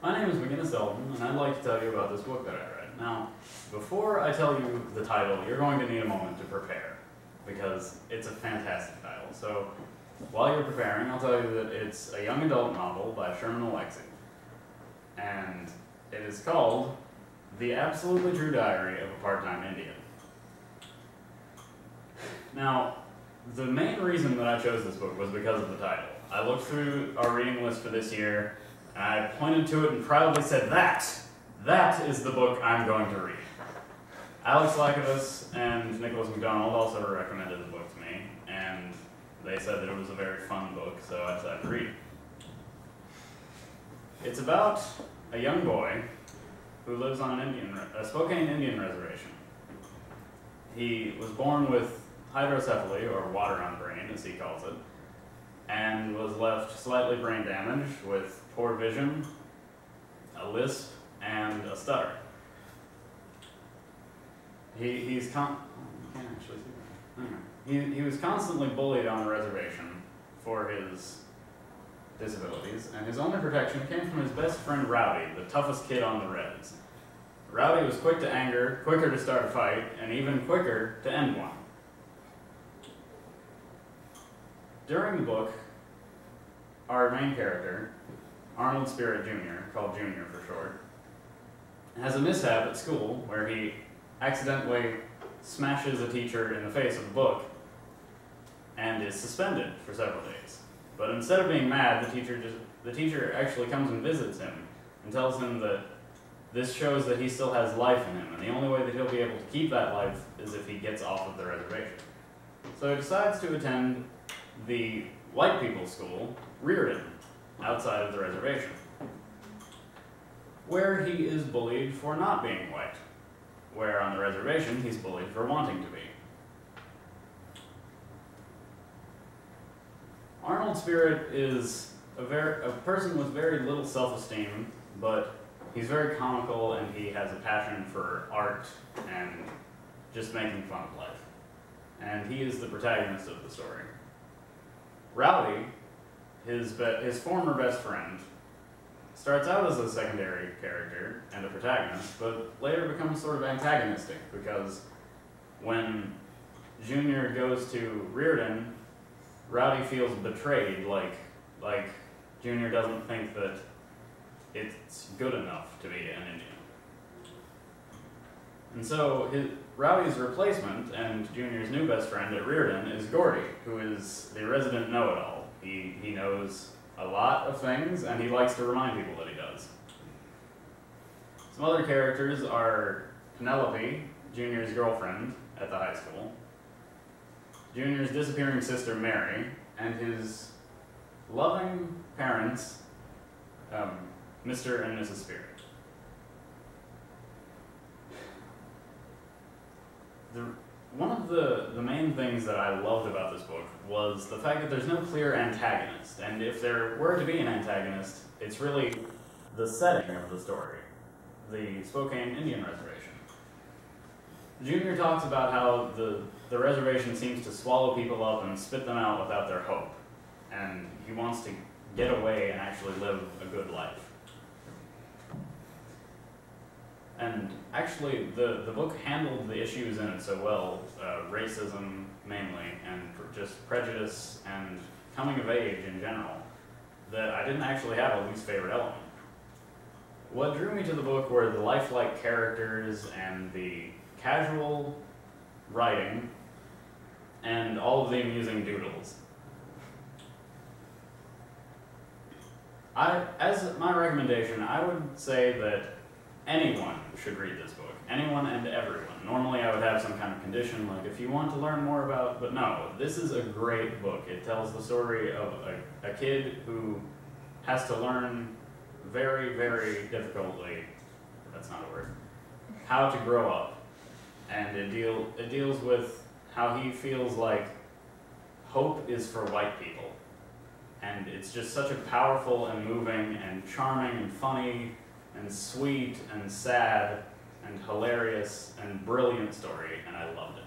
My name is McGinnis D, and I'd like to tell you about this book that I read. Now, before I tell you the title, you're going to need a moment to prepare, because it's a fantastic title. So, while you're preparing, I'll tell you that it's a young adult novel by Sherman Alexie, and it is called The Absolutely True Diary of a Part-Time Indian. Now, the main reason that I chose this book was because of the title. I looked through our reading list for this year, and I pointed to it and proudly said, that is the book I'm going to read. Alex Lakatos and Nicholas MacDonald also recommended the book to me, and they said that it was a very fun book, so I decided to read it. It's about a young boy who lives on a Spokane Indian reservation. He was born with hydrocephaly, or water on brain, as he calls it, and was left slightly brain damaged with poor vision, a lisp, and a stutter. He was constantly bullied on the reservation for his disabilities, and his only protection came from his best friend Rowdy, the toughest kid on the res. Rowdy was quick to anger, quicker to start a fight, and even quicker to end one. During the book, our main character, Arnold Spirit Jr., called Junior for short, has a mishap at school where he accidentally smashes a teacher in the face with a book and is suspended for several days. But instead of being mad, the teacher actually comes and visits him and tells him that this shows that he still has life in him, and the only way that he'll be able to keep that life is if he gets off of the reservation. So he decides to attend the white people's school, Reardon, outside of the reservation, where he is bullied for not being white, where on the reservation he's bullied for wanting to be. Arnold Spirit is a person with very little self-esteem, but he's very comical and he has a passion for art and just making fun of life. And he is the protagonist of the story. Rowdy, his former best friend, starts out as a secondary character and a protagonist, but later becomes sort of antagonistic because when Junior goes to Reardon, Rowdy feels betrayed, like Junior doesn't think that it's good enough to be an Indian. And so Rowdy's replacement and Junior's new best friend at Reardon is Gordy, who is the resident know-it-all. He knows a lot of things, and he likes to remind people that he does. Some other characters are Penelope, Junior's girlfriend at the high school, Junior's disappearing sister Mary, and his loving parents, Mr. and Mrs. Spirit. One of the main things that I loved about this book was the fact that there's no clear antagonist, and if there were to be an antagonist, it's really the setting of the story, the Spokane Indian Reservation. Junior talks about how the reservation seems to swallow people up and spit them out without their hope, and he wants to get away and actually live a good life. And actually, the book handled the issues in it so well, racism mainly, and just prejudice and coming of age in general, that I didn't actually have a least favorite element. What drew me to the book were the lifelike characters and the casual writing and all of the amusing doodles. As my recommendation, I would say that anyone should read this book. Anyone and everyone. Normally I would have some kind of condition, like if you want to learn more about, but no, this is a great book. It tells the story of a kid who has to learn very, very difficultly, that's not a word, how to grow up. And it deals with how he feels like hope is for white people. And it's just such a powerful and moving and charming and funny and sweet and sad and hilarious and brilliant story, and I loved it.